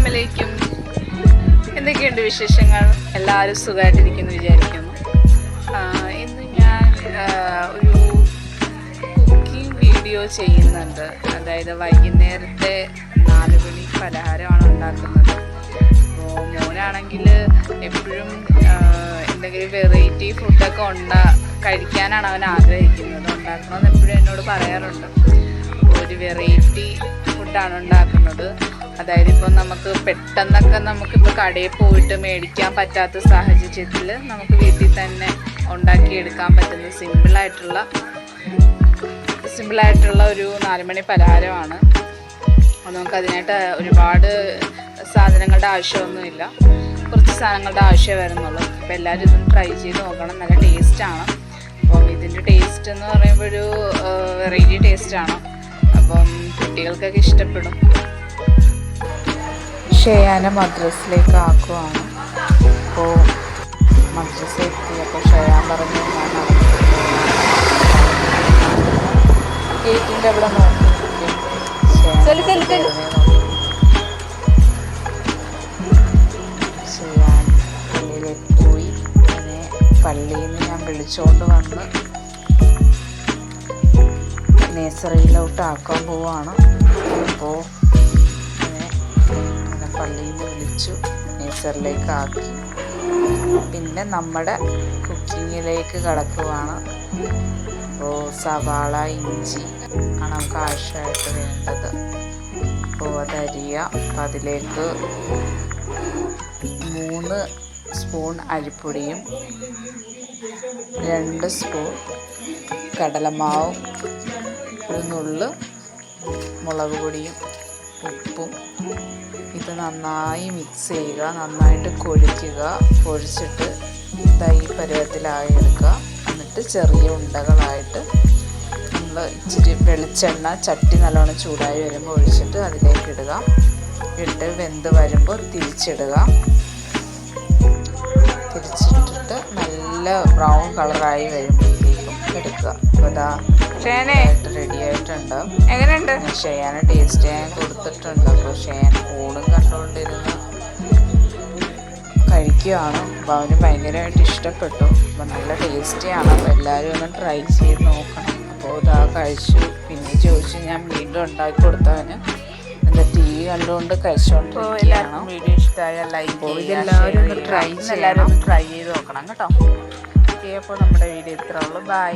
അസ്സലാമലൈക്കും. എന്തൊക്കെയുണ്ട് വിശേഷങ്ങൾ? എല്ലാവരും സുഖമായിട്ടിരിക്കുന്നു വിചാരിക്കുന്നു. ഇന്ന് ഞാൻ ഒരു കുക്കിംഗ് വീഡിയോ ചെയ്യുന്നുണ്ട്. അതായത് വൈകുന്നേരത്തെ 4 മണി പലഹാരമാണ് ഉണ്ടാക്കുന്നത്. അപ്പോൾ മോനാണെങ്കിൽ എപ്പോഴും എന്തെങ്കിലും വെറൈറ്റി ഫുഡൊക്കെ കഴിക്കാനാണ് അവൻ ആഗ്രഹിക്കുന്നത്. ഉണ്ടാക്കണമെന്ന് എപ്പോഴും എന്നോട് പറയാറുണ്ട്. ഒരു വെറൈറ്റി ഫുഡാണ് ഉണ്ടാക്കുന്നത്. അതായത് ഇപ്പോൾ നമുക്ക് പെട്ടെന്നൊക്കെ നമുക്കിപ്പോൾ കടയിൽ പോയിട്ട് മേടിക്കാൻ പറ്റാത്ത സാഹചര്യത്തിൽ നമുക്ക് വീട്ടിൽ തന്നെ ഉണ്ടാക്കിയെടുക്കാൻ പറ്റുന്ന സിമ്പിളായിട്ടുള്ള ഒരു 4 മണി പലഹാരമാണ്. നമുക്കതിനായിട്ട് ഒരുപാട് സാധനങ്ങളുടെ ആവശ്യമൊന്നുമില്ല, കുറച്ച് സാധനങ്ങളുടെ ആവശ്യമേ വരുന്നുള്ളൂ. അപ്പോൾ എല്ലാവരും ഇതൊന്ന് ട്രൈ ചെയ്ത് നോക്കണം. നല്ല ടേസ്റ്റാണ്. അപ്പം ഇതിൻ്റെ ടേസ്റ്റ് എന്ന് പറയുമ്പോൾ ഒരു വെറൈറ്റി ടേസ്റ്റാണ്. അപ്പം കുട്ടികൾക്കൊക്കെ ഇഷ്ടപ്പെടും. ഷെയാനെ മദ്രസിലേക്ക് ആക്കുവാണ്. അപ്പോൾ മദ്രസ എത്തി. അപ്പോൾ ഷെയാൻ പറഞ്ഞു ഞാൻ ഗേറ്റിൻ്റെ അവിടെ നോക്കി ഷെയാൻ പള്ളിയിലേക്ക് പോയി. അങ്ങനെ പള്ളിയിൽ നിന്ന് ഞാൻ വിളിച്ചുകൊണ്ട് വന്ന് നേഴ്സറിയിലോട്ട് ആക്കാൻ പോവാണ്. അപ്പോൾ അങ്ങനെ പള്ളിയിൽ നിന്ന് വിളിച്ചു, നേഴ്സറിയിലേക്ക് ആക്കി. പിന്നെ നമ്മുടെ കുക്കിങ്ങിലേക്ക് കടക്കുവാണ്. അപ്പോൾ സവാള, ഇഞ്ചി ആണ് നമുക്ക് ആവശ്യമായിട്ട് വേണ്ടത്. അപ്പോൾ അതരിയുക. അപ്പോൾ അതിലേക്ക് 3 സ്പൂൺ അരിപ്പൊടിയും 2 സ്പൂൺ കടലമാവും, ഒരു നുള്ള് മുളക് പൊടിയും ഉപ്പും. ഇത് നന്നായി മിക്സ് ചെയ്യുക, നന്നായിട്ട് കുഴച്ചിട്ട് ഈ പരുവത്തിലായി എടുക്കുക. എന്നിട്ട് ചെറിയ ഉണ്ടകളായിട്ട് നമ്മൾ ഇച്ചിരി വെളിച്ചെണ്ണ ചട്ടി നല്ലോണം ചൂടായി വരുമ്പോൾ ഒഴിച്ചിട്ട് അതിലേക്ക് ഇടുക. ഇട്ട് വെന്ത് വരുമ്പോൾ തിരിച്ചിടുക. തിരിച്ചിട്ടിട്ട് നല്ല ബ്രൗൺ കളറായി വരുമ്പോഴത്തേക്കും എടുക്കുക. അപ്പോൾ അതാ റെഡി ആയിട്ടുണ്ട്. എങ്ങനെയുണ്ട്? ഷെയാന് ടേസ്റ്റ് ഞാൻ കൊടുത്തിട്ടുണ്ട്. അപ്പോൾ ഷെയാൻ ഫോണും കണ്ടുകൊണ്ടിരുന്ന് കഴിക്കുകയാണ്. അപ്പോൾ അവന് ഭയങ്കരമായിട്ട് ഇഷ്ടപ്പെട്ടു. അപ്പോൾ നല്ല ടേസ്റ്റിയാണ്. അപ്പോൾ എല്ലാവരും ഒന്ന് ട്രൈ ചെയ്ത് നോക്കണം. അപ്പോൾ ഇതാ കഴിച്ചു. പിന്നെ ചോദിച്ചു, ഞാൻ വീണ്ടും ഉണ്ടാക്കി കൊടുത്തവന്. എന്താ TV കണ്ടുകൊണ്ട് കഴിച്ചുകൊണ്ടിരിക്കുകയാണ്. വീഡിയോ ഇഷ്ടമായ ലൈക്ക് ചെയ്യുക, എല്ലാവരും ഒന്ന് ട്രൈ ചെയ്ത് നോക്കണം കേട്ടോ. ഓക്കെ, അപ്പോൾ നമ്മുടെ വീഡിയോ ഇത്രേ ഉള്ളൂ. ബൈ.